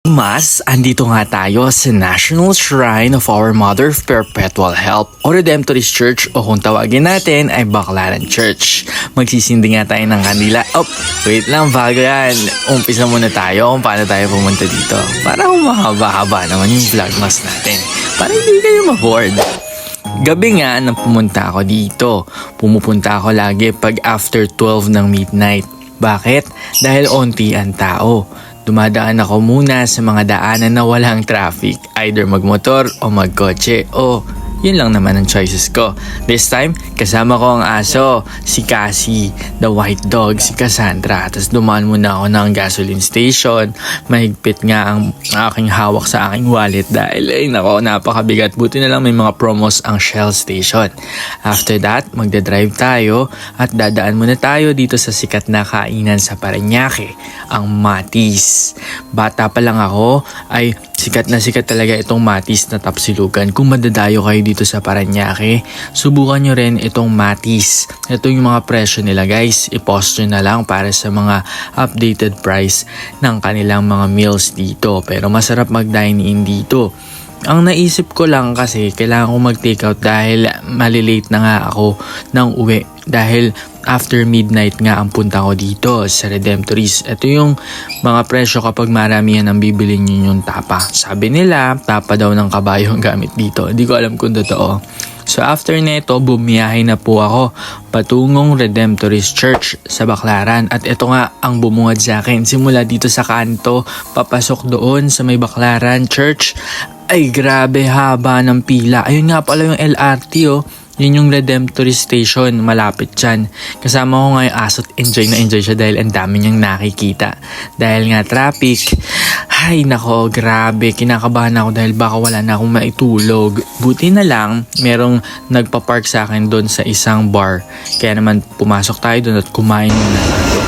Andito nga tayo sa National Shrine of Our Mother of Perpetual Help o Redemptorist Church o kung tawagin natin ay Baclaran Church. Magsisindi nga tayo ng kandila. Wait lang, bago yan. Umpisa muna tayo kung paano tayo pumunta dito. Para humahaba-haba naman yung vlogmas natin. Para hindi kayo ma-bored. Gabi nga nang pumunta ako dito. Pumupunta ako lagi pag after 12 ng midnight. Bakit? Dahil onti ang tao. Dumadaan ako muna sa mga daanan na walang traffic, either magmotor o magkotse o yun lang naman ang choices ko. This time, kasama ko ang aso, si Cassie, the white dog, si Cassandra. Tapos dumaan muna ako ng gasoline station. Mahigpit nga ang aking hawak sa aking wallet dahil napakabigat. Buti na lang may mga promos ang Shell station. After that, magdadrive tayo at dadaan muna tayo dito sa sikat na kainan sa Parañaque, ang Matis. Bata pa lang ako ay sikat na sikat talaga itong Matis na Tapsilugan. Kung madadayo kayo dito sa Parañaque, subukan nyo rin itong Matis. Ito yung mga presyo nila guys. I-post nyo na lang para sa mga updated price ng kanilang mga meals dito. Pero masarap mag-dine in dito. Ang naisip ko lang kasi kailangan ko mag-takeout dahil malilate na nga ako ng uwi. Dahil after midnight nga ang punta ko dito sa Redemptorist. Ito yung mga presyo kapag maramihan ang bibili nyo yung tapa. Sabi nila, tapa daw ng kabayo ang gamit dito. Hindi ko alam kung totoo. So after neto, bumiyahe na po ako patungong Redemptorist Church sa Baclaran. At ito nga ang bumungad sa akin. Simula dito sa kanto, papasok doon sa may Baclaran Church. Ay grabe, haba ng pila. Ayun nga pala yung LRT oh. Yun yung Redemptorist Station, malapit dyan. Kasama ko nga yung aso at enjoy na enjoy siya dahil ang dami niyang nakikita. Dahil nga traffic, ay nako, grabe, kinakabahan ako dahil baka wala na akong maitulog. Buti na lang, merong nagpa-park sa akin doon sa isang bar. Kaya naman pumasok tayo doon at kumain muna tayo.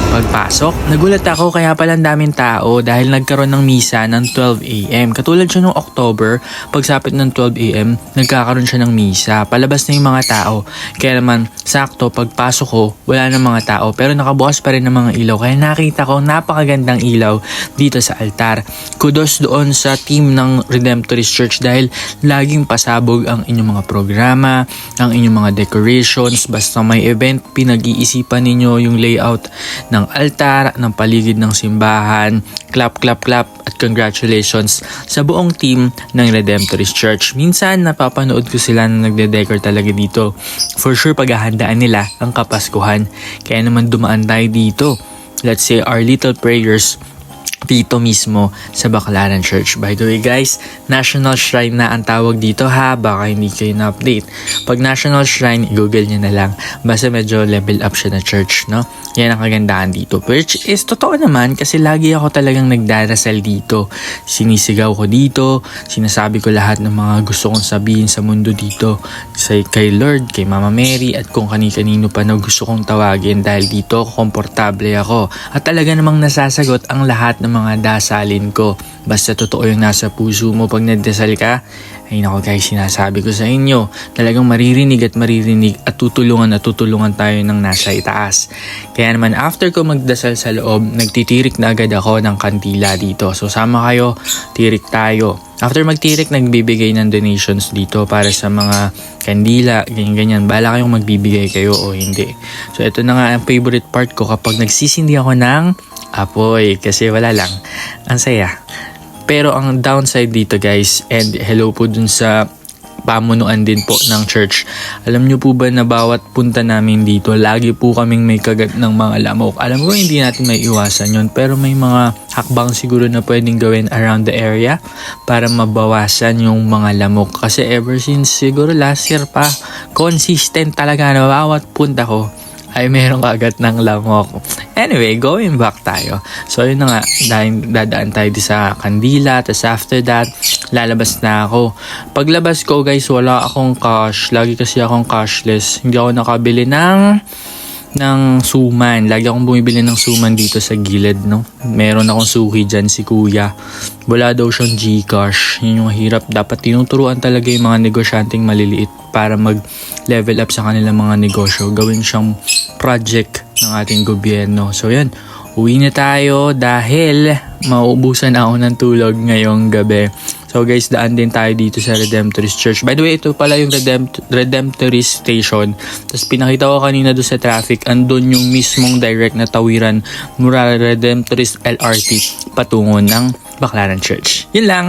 Pagpasok, nagulat ako kaya pala ang daming tao dahil nagkaroon ng misa ng 12 a.m. Katulad siya noong October, pagsapit ng 12 a.m., nagkakaroon siya ng misa. Palabas na yung mga tao. Kaya naman, sakto, pagpasok ko, wala na mga tao pero nakabukas pa rin ng mga ilaw. Kaya nakita ko napakagandang ilaw dito sa altar. Kudos doon sa team ng Redemptorist Church dahil laging pasabog ang inyong mga programa, ang inyong mga decorations. Basta may event, pinag-iisipan ninyo yung layout ng altar, ng paligid ng simbahan. Clap, clap, clap at congratulations sa buong team ng Redemptorist Church. Minsan napapanood ko sila na nagde-decor talaga dito. For sure paghahandaan nila ang Kapaskuhan. Kaya naman dumaan tayo dito. Let's say our little prayers dito mismo sa Baclaran Church. By the way guys, National Shrine na ang tawag dito ha, baka hindi kayo na-update. Pag National Shrine, google nyo na lang. Basta medyo level up siya na church, no? Yan ang kagandahan dito. Which is totoo naman kasi lagi ako talagang nagdarasal dito. Sinisigaw ko dito, sinasabi ko lahat ng mga gusto kong sabihin sa mundo dito. Kay Lord, kay Mama Mary at kung kani-kanino pa na gusto kong tawagin dahil dito komportable ako. At talaga namang nasasagot ang lahat ng mga dasalin ko. Basta totoo yung nasa puso mo pag nagdasal ka. Ay nako guys, sinasabi ko sa inyo, talagang maririnig at tutulungan tayo ng nasa itaas. Kaya naman after ko magdasal sa loob, nagtitirik na agad ako ng kandila dito. So sama kayo, tirik tayo. After magtirik, nagbibigay ng donations dito para sa mga kandila, ganyan-ganyan. Bala kayong magbibigay kayo o hindi. So ito na nga ang favorite part ko kapag nagsisindi ako ng apoy kasi wala lang. Ang saya. Pero ang downside dito guys, and hello po dun sa pamunuan din po ng church. Alam nyo po ba na bawat punta namin dito, lagi po kaming may kagat ng mga lamok. Alam ko hindi natin may iwasan yon pero may mga hakbang siguro na pwedeng gawin around the area para mabawasan yung mga lamok. Kasi ever since siguro last year pa, consistent talaga na bawat punta ko ay mayroong kagat ng lamok. Anyway, going back tayo. So yun na nga, dadaan tayo sa kandila. Tapos after that, lalabas na ako. Paglabas ko guys, wala akong cash. Lagi kasi akong cashless. Hindi ako nakabili ng suman. Lagi akong bumibili ng suman dito sa gilid, no? Meron akong suki dyan, si kuya. Wala daw siyang Gcash. Yun yung hirap. Dapat tinuturuan talaga yung mga negosyanteng maliliit para mag-level up sa kanilang mga negosyo. Gawin siyang project ng ating gobyerno. So yan, Uwi na tayo dahil mauubusan ako ng tulog ngayong gabi. So guys, daan din tayo dito sa Redemptorist Church. By the way, ito pala yung Redemptorist Station. Tapos pinakita ko kanina doon sa traffic, andun yung mismong direct na tawiran mula Redemptorist LRT patungo ng Baclaran Church. Yun lang!